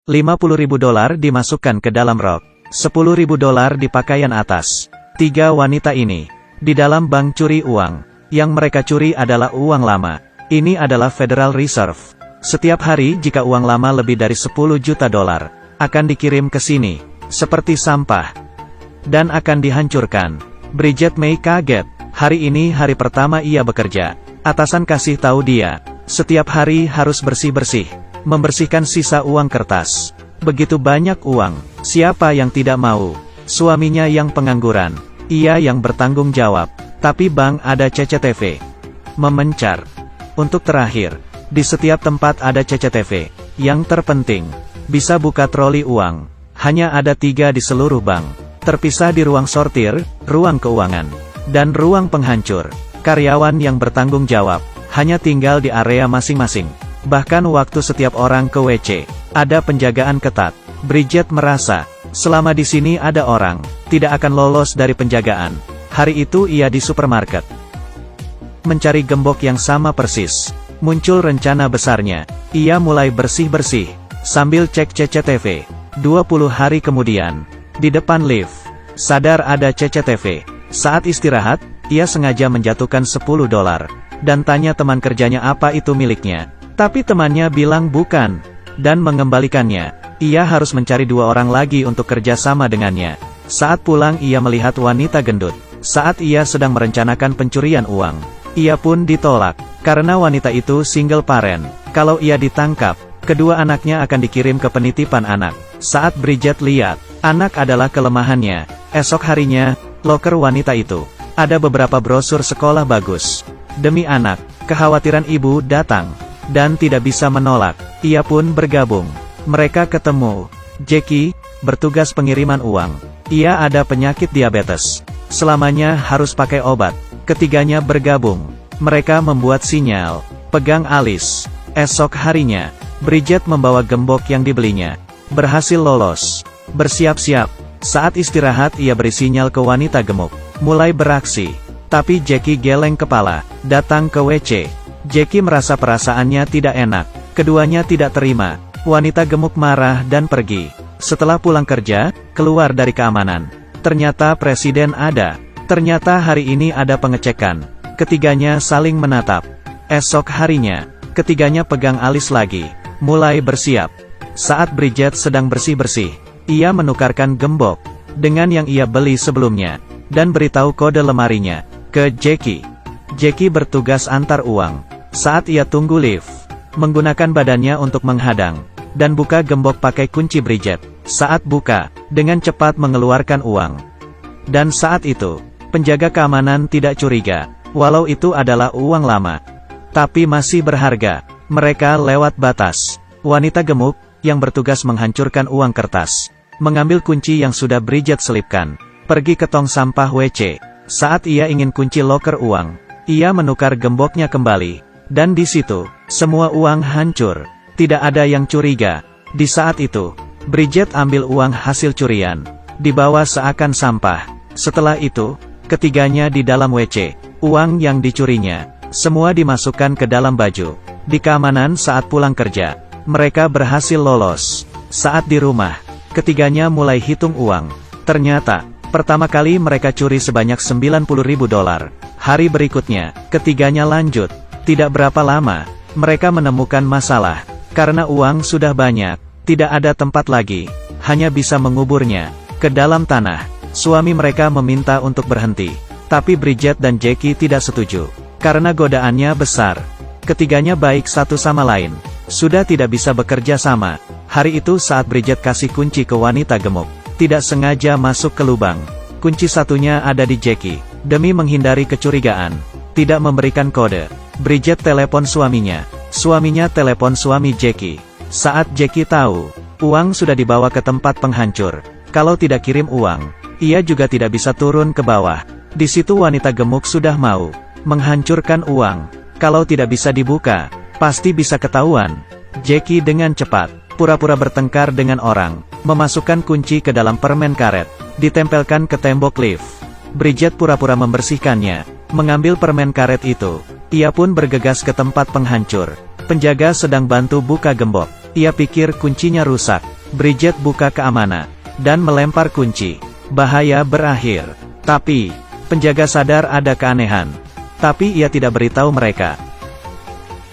$50.000 dimasukkan ke dalam rok. $10.000 di pakaian atas. 3 wanita ini di dalam bank curi uang. Yang mereka curi adalah uang lama. Ini adalah Federal Reserve. Setiap hari jika uang lama lebih dari $10 juta akan dikirim ke sini seperti sampah dan akan dihancurkan. Bridget May kaget. Hari ini hari pertama ia bekerja. Atasan kasih tahu dia setiap hari harus bersih-bersih, membersihkan sisa uang kertas. Begitu banyak uang, siapa yang tidak mau? Suaminya yang pengangguran, ia yang bertanggung jawab. Tapi bank ada CCTV. Memencar. Untuk terakhir, di setiap tempat ada CCTV. Yang terpenting, bisa buka troli uang. Hanya ada 3 di seluruh bank. Terpisah di ruang sortir, ruang keuangan, dan ruang penghancur. Karyawan yang bertanggung jawab hanya tinggal di area masing-masing. Bahkan waktu setiap orang ke WC, ada penjagaan ketat. Bridget merasa, selama di sini ada orang, tidak akan lolos dari penjagaan. Hari itu ia di supermarket, mencari gembok yang sama persis. Muncul rencana besarnya. Ia mulai bersih-bersih, sambil cek CCTV. 20 hari kemudian, di depan lift, sadar ada CCTV. Saat istirahat, ia sengaja menjatuhkan $10. Dan tanya teman kerjanya apa itu miliknya. Tapi temannya bilang bukan, dan mengembalikannya. Ia harus mencari 2 orang lagi untuk kerja sama dengannya. Saat pulang ia melihat wanita gendut. Saat ia sedang merencanakan pencurian uang, ia pun ditolak. Karena wanita itu single parent. Kalau ia ditangkap, kedua anaknya akan dikirim ke penitipan anak. Saat Bridget lihat, anak adalah kelemahannya. Esok harinya, loker wanita itu ada beberapa brosur sekolah bagus. Demi anak, kekhawatiran ibu datang, dan tidak bisa menolak. Ia pun bergabung. Mereka ketemu. Jackie, bertugas pengiriman uang. Ia ada penyakit diabetes. Selamanya harus pakai obat. Ketiganya bergabung. Mereka membuat sinyal. Pegang alis. Esok harinya, Bridget membawa gembok yang dibelinya. Berhasil lolos. Bersiap-siap. Saat istirahat ia beri sinyal ke wanita gemuk. Mulai beraksi. Tapi Jackie geleng kepala, datang ke WC. Jackie merasa perasaannya tidak enak. Keduanya tidak terima. Wanita gemuk marah dan pergi. Setelah pulang kerja, keluar dari keamanan. Ternyata presiden ada. Ternyata hari ini ada pengecekan. Ketiganya saling menatap. Esok harinya, ketiganya pegang alis lagi. Mulai bersiap. Saat Bridget sedang bersih-bersih, ia menukarkan gembok dengan yang ia beli sebelumnya, dan beritahu kode lemarinya ke Jackie. Jackie bertugas antar uang. Saat ia tunggu lift, menggunakan badannya untuk menghadang, dan buka gembok pakai kunci Bridget. Saat buka, dengan cepat mengeluarkan uang. Dan saat itu, penjaga keamanan tidak curiga, walau itu adalah uang lama. Tapi masih berharga. Mereka lewat batas. Wanita gemuk, yang bertugas menghancurkan uang kertas, mengambil kunci yang sudah Bridget selipkan, pergi ke tong sampah WC. Saat ia ingin kunci loker uang, ia menukar gemboknya kembali. Dan di situ, semua uang hancur. Tidak ada yang curiga. Di saat itu, Bridget ambil uang hasil curian, dibawa seakan sampah. Setelah itu, ketiganya di dalam WC. Uang yang dicurinya, semua dimasukkan ke dalam baju. Di keamanan saat pulang kerja, mereka berhasil lolos. Saat di rumah, ketiganya mulai hitung uang. Ternyata, pertama kali mereka curi sebanyak $90.000. Hari berikutnya, ketiganya lanjut. Tidak berapa lama, mereka menemukan masalah. Karena uang sudah banyak, tidak ada tempat lagi, hanya bisa menguburnya ke dalam tanah. Suami mereka meminta untuk berhenti, tapi Bridget dan Jackie tidak setuju. Karena godaannya besar. Ketiganya baik satu sama lain. Sudah tidak bisa bekerja sama. Hari itu saat Bridget kasih kunci ke wanita gemuk, tidak sengaja masuk ke lubang. Kunci satunya ada di Jackie. Demi menghindari kecurigaan, tidak memberikan kode, Bridget telepon suaminya. Suaminya telepon suami Jackie. Saat Jackie tahu, uang sudah dibawa ke tempat penghancur. Kalau tidak kirim uang, ia juga tidak bisa turun ke bawah. Di situ wanita gemuk sudah mau menghancurkan uang. Kalau tidak bisa dibuka, pasti bisa ketahuan. Jackie dengan cepat, pura-pura bertengkar dengan orang, memasukkan kunci ke dalam permen karet, ditempelkan ke tembok lift. Bridget pura-pura membersihkannya, mengambil permen karet itu. Ia pun bergegas ke tempat penghancur. Penjaga sedang bantu buka gembok. Ia pikir kuncinya rusak. Bridget buka keamanan dan melempar kunci. Bahaya berakhir. Tapi, penjaga sadar ada keanehan. Tapi ia tidak beritahu mereka.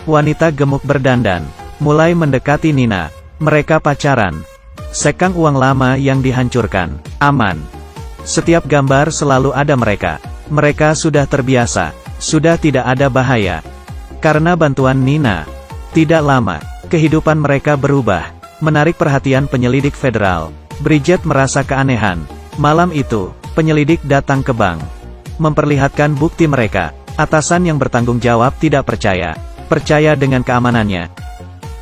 Wanita gemuk berdandan mulai mendekati Nina. Mereka pacaran. Sekang uang lama yang dihancurkan. Aman. Setiap gambar selalu ada mereka. Mereka sudah terbiasa. Sudah tidak ada bahaya. Karena bantuan Nina. Tidak lama, kehidupan mereka berubah. Menarik perhatian penyelidik federal. Bridget merasa keanehan. Malam itu, penyelidik datang ke bank. Memperlihatkan bukti mereka. Atasan yang bertanggung jawab tidak percaya. Percaya dengan keamanannya.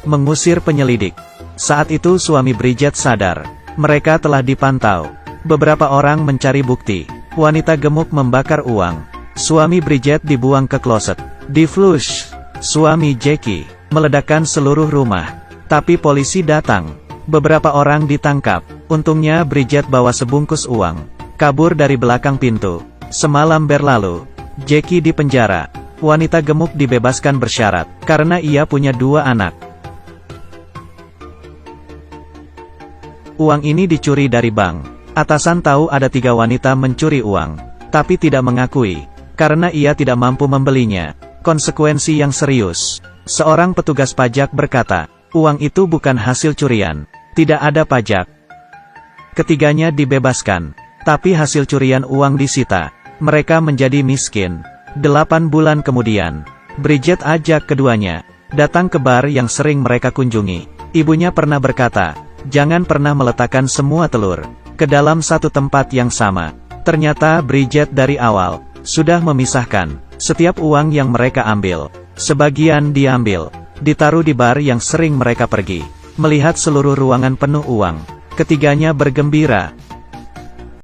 Mengusir penyelidik. Saat itu suami Bridget sadar. Mereka telah dipantau. Beberapa orang mencari bukti. Wanita gemuk membakar uang. Suami Bridget dibuang ke kloset. Di flush. Suami Jackie meledakkan seluruh rumah. Tapi polisi datang. Beberapa orang ditangkap. Untungnya Bridget bawa sebungkus uang. Kabur dari belakang pintu. Semalam berlalu. Jackie dipenjara. Wanita gemuk dibebaskan bersyarat. Karena ia punya 2 anak. Uang ini dicuri dari bank. Atasan tahu ada 3 wanita mencuri uang. Tapi tidak mengakui. Karena ia tidak mampu membelinya. Konsekuensi yang serius. Seorang petugas pajak berkata, uang itu bukan hasil curian. Tidak ada pajak. Ketiganya dibebaskan. Tapi hasil curian uang disita. Mereka menjadi miskin. 8 bulan kemudian, Bridget ajak keduanya datang ke bar yang sering mereka kunjungi. Ibunya pernah berkata, jangan pernah meletakkan semua telur ke dalam satu tempat yang sama. Ternyata Bridget dari awal sudah memisahkan setiap uang yang mereka ambil. Sebagian diambil, ditaruh di bar yang sering mereka pergi. Melihat seluruh ruangan penuh uang, ketiganya bergembira.